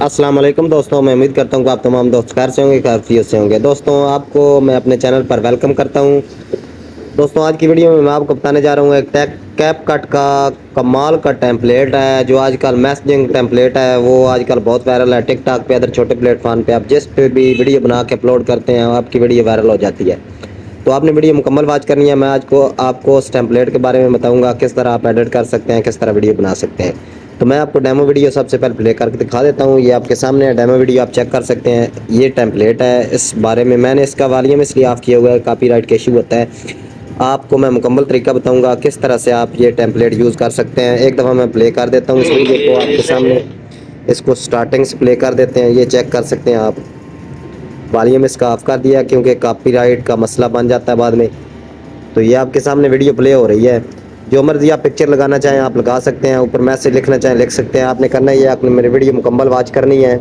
अस्सलाम वालेकुम दोस्तों, मैं उम्मीद करता हूँ कि आप तमाम दोस्त खैर से होंगे, खैरियत से होंगे। दोस्तों, आपको मैं अपने चैनल पर वेलकम करता हूँ। दोस्तों, आज की वीडियो में मैं आपको बताने जा रहा हूँ एक कैप कट का कमाल का टेम्पलेट है, जो आजकल मैसेजिंग टेम्पलेट है। वो आजकल बहुत वायरल है टिकटॉक पे, अदर छोटे प्लेटफॉर्म पे। आप जिस पे भी वीडियो बना के अपलोड करते हैं, आपकी वीडियो वायरल हो जाती है। तो आपने वीडियो मुकम्मल वॉच करनी है। मैं आज को आपको उस टेम्पलेट के बारे में बताऊंगा, किस तरह आप एडिट कर सकते हैं, किस तरह वीडियो बना सकते हैं। तो मैं आपको डेमो वीडियो सबसे पहले प्ले करके दिखा देता हूँ। ये आपके सामने है डेमो वीडियो, आप चेक कर सकते हैं। ये टेम्पलेट है, इस बारे में मैंने इसका वॉल्यूम इसलिए ऑफ किया हुआ है, कॉपीराइट का इशू होता है। आपको मैं मुकम्मल तरीका बताऊंगा किस तरह से आप ये टेम्पलेट यूज़ कर सकते हैं। एक दफ़ा मैं प्ले कर देता हूँ इस वीडियो को आपके सामने। इसको स्टार्टिंग से प्ले कर देते हैं, ये चेक कर सकते हैं आप। वॉल्यूम इसका ऑफ कर दिया क्योंकि कॉपीराइट का मसला बन जाता है बाद में। तो ये आपके सामने वीडियो प्ले हो रही है। जो मर्जी आप पिक्चर लगाना चाहें आप लगा सकते हैं, ऊपर मैसेज लिखना चाहें लिख सकते हैं। आपने करना ये, आपने मेरी वीडियो मुकम्मल वॉच करनी है।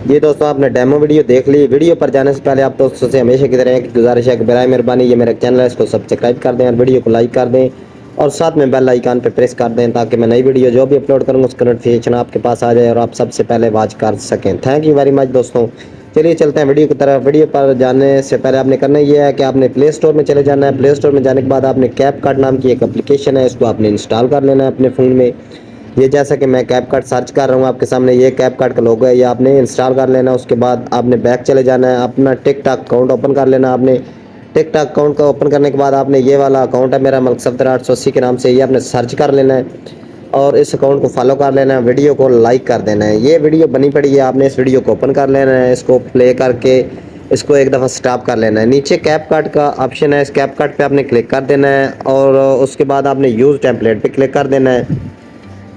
ये दोस्तों, आपने डेमो वीडियो देख ली। वीडियो पर जाने से पहले आप दोस्तों से हमेशा की तरह एक गुजारिश है कि बराए मेहरबानी ये मेरा चैनल है, इसको सब्सक्राइब कर दें और वीडियो को लाइक कर दें और साथ में बेल आइकन पर प्रेस कर दें, ताकि मैं नई वीडियो जो भी अपलोड करूँगा उसका नोटिफिकेशन आपके पास आ जाए और आप सबसे पहले वॉच कर सकें। थैंक यू वेरी मच दोस्तों। चलिए चलते हैं वीडियो की तरफ। वीडियो पर जाने से पहले आपने करना ये है कि आपने प्ले स्टोर में चले जाना है। प्ले स्टोर में जाने के बाद आपने कैपकट नाम की एक एप्लीकेशन है, इसको आपने इंस्टॉल कर लेना है अपने फ़ोन में। ये जैसा कि मैं कैपकट सर्च कर रहा हूँ आपके सामने, ये कैपकट का लोगो है, ये आपने इंस्टॉल कर लेना। उसके बाद आपने बैक चले जाना है, अपना टिकटॉक अकाउंट ओपन कर लेना। आपने टिकटॉक अकाउंट का ओपन करने के बाद आपने ये वाला अकाउंट है मेरा मलिक सफदर 880 के नाम से, ये आपने सर्च कर लेना है और इस अकाउंट को फॉलो कर लेना है। वीडियो को लाइक कर देना है। ये वीडियो बनी पड़ी है, आपने इस वीडियो को ओपन कर लेना है, इसको प्ले करके इसको एक दफ़ा स्टॉप कर लेना है। नीचे कैपकट का ऑप्शन है, इस कैपकट पे आपने क्लिक कर देना है और उसके बाद आपने यूज़ टेम्पलेट पे क्लिक कर देना है।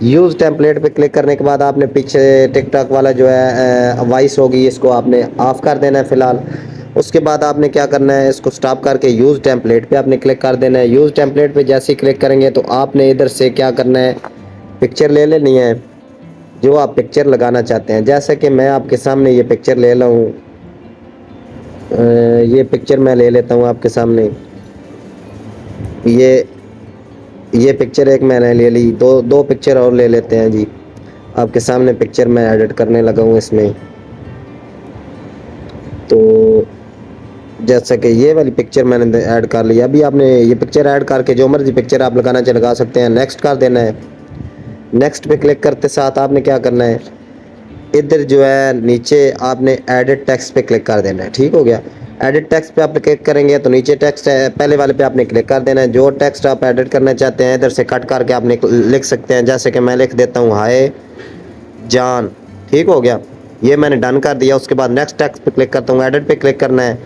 यूज़ टेम्पलेट पे क्लिक करने के बाद आपने पीछे टिकटॉक वाला जो है वॉइस होगी, इसको आपने ऑफ़ कर देना है फ़िलहाल। उसके बाद आपने क्या करना है, इसको स्टॉप करके यूज़ टेम्पलेट पे आपने क्लिक कर देना है। यूज़ टेम्पलेट पे जैसे ही क्लिक करेंगे तो आपने इधर से क्या करना है, पिक्चर ले लेनी है जो आप पिक्चर लगाना चाहते हैं। जैसे कि मैं आपके सामने ये पिक्चर ले ला हूँ, ये पिक्चर मैं ले लेता हूँ आपके सामने। ये पिक्चर एक मैंने ले ली, दो पिक्चर और ले लेते हैं जी। आपके सामने पिक्चर मैं एडिट करने लगा हूँ इसमें। तो जैसा कि ये वाली पिक्चर मैंने ऐड कर लिया। अभी आपने ये पिक्चर ऐड करके जो मर्जी पिक्चर आप लगाना चाहे लगा सकते हैं। नेक्स्ट कर देना है। नेक्स्ट पे क्लिक करते साथ आपने क्या करना है, इधर जो है नीचे आपने एडिट टेक्स्ट पे क्लिक कर देना है। ठीक हो गया। एडिट टेक्स्ट पे आप क्लिक करेंगे तो नीचे टेक्स्ट है, पहले वाले पे आपने क्लिक कर देना है। जो टेक्स्ट आप एडिट करना चाहते हैं इधर से कट करके आपने लिख सकते हैं। जैसे कि मैं लिख देता हूँ हाय जान। ठीक हो गया, ये मैंने डन कर दिया। उसके बाद नेक्स्ट टेक्स्ट पे क्लिक करता हूँ, एडिट पे क्लिक करना है,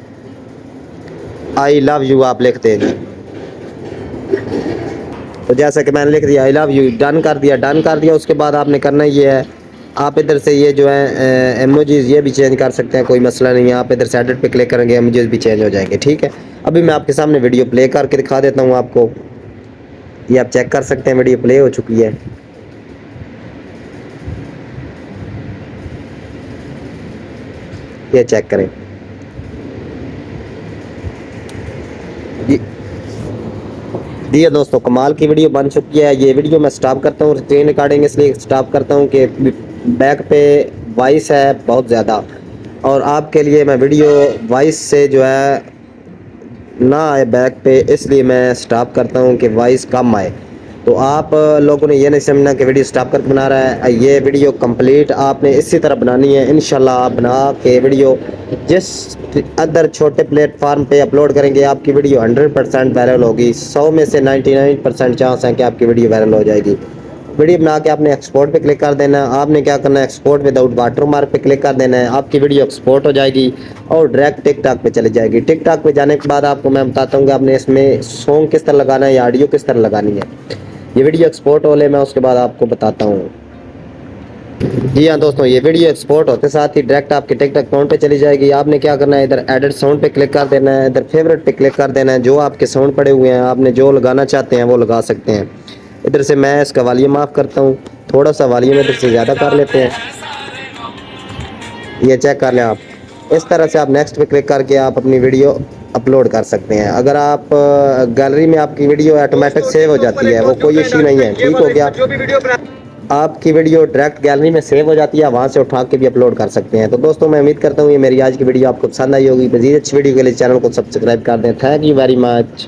आई लव यू आप लिख देंगे। तो जैसा कि मैंने लिख दिया आई लव यू, डन कर दिया। डन कर दिया उसके बाद आपने करना ये है, आप इधर से ये जो है इमोजीज ये भी चेंज कर सकते हैं, कोई मसला नहीं है। आप इधर से एडिट पे क्लिक करेंगे, इमोजीज भी चेंज हो जाएंगे। ठीक है, अभी मैं आपके सामने वीडियो प्ले करके दिखा देता हूँ आपको। ये आप चेक कर सकते हैं, वीडियो प्ले हो चुकी है। ये चेक करें जी। जी दोस्तों, कमाल की वीडियो बन चुकी है। ये वीडियो मैं स्टॉप करता हूँ, स्क्रीन रिकॉर्डिंग इसलिए स्टॉप करता हूँ कि बैक पे वॉइस है बहुत ज़्यादा, और आपके लिए मैं वीडियो वॉइस से जो है ना आए बैक पे, इसलिए मैं स्टॉप करता हूँ कि वॉइस कम आए। तो आप लोगों ने ये नहीं समझना कि वीडियो स्टॉप करके बना रहा है। ये वीडियो कंप्लीट आपने इसी तरह बनानी है। इंशाल्लाह आप बना के वीडियो जिस अदर छोटे प्लेटफार्म पे अपलोड करेंगे, आपकी वीडियो 100% वायरल होगी। 100 में से 99% चांस है कि आपकी वीडियो वायरल हो जाएगी। वीडियो बना के आपने एक्सपोर्ट पे क्लिक कर देना है। आपने क्या करना है, एक्सपोर्ट विदाउट वाटर मार्क पे क्लिक कर देना है। आपकी वीडियो एक्सपोर्ट हो जाएगी और डायरेक्ट टिकटॉक पे चली जाएगी। टिकटॉक पे जाने के बाद आपको मैं बताता हूँ कि आपने इसमें सॉन्ग किस तरह लगाना है या ऑडियो किस तरह लगानी है। ये वीडियो एक्सपोर्ट हो ले, मैं उसके बाद आपको बताता हूँ। जी हाँ दोस्तों, ये वीडियो एक्सपोर्ट होते साथ ही डायरेक्ट आपके टिकटॉक अकाउंट पे चली जाएगी। आपने क्या करना है, इधर एडिट साउंड पे क्लिक कर देना है, इधर फेवरेट पे क्लिक कर देना है। जो आपके साउंड पड़े हुए हैं, आपने जो लगाना चाहते हैं वो लगा सकते हैं। इधर से मैं इसका वॉल्यूम ऑफ करता हूँ, थोड़ा सा वॉल्यूम इधर से ज़्यादा कर लेते हैं। ये चेक कर लें आप। इस तरह से आप नेक्स्ट पे क्लिक करके आप अपनी वीडियो अपलोड कर सकते हैं। अगर आप गैलरी में आपकी वीडियो ऑटोमेटिक सेव हो जाती है, वो कोई इशू नहीं है। ठीक हो गया। आपकी वीडियो डायरेक्ट गैलरी में सेव हो जाती है, वहाँ से उठा के भी अपलोड कर सकते हैं। तो दोस्तों मैं उम्मीद करता हूँ ये मेरी आज की वीडियो आपको पसंद आई होगी। मज़ीद अच्छी वीडियो के लिए चैनल को सब्सक्राइब कर दें। Thank you very much.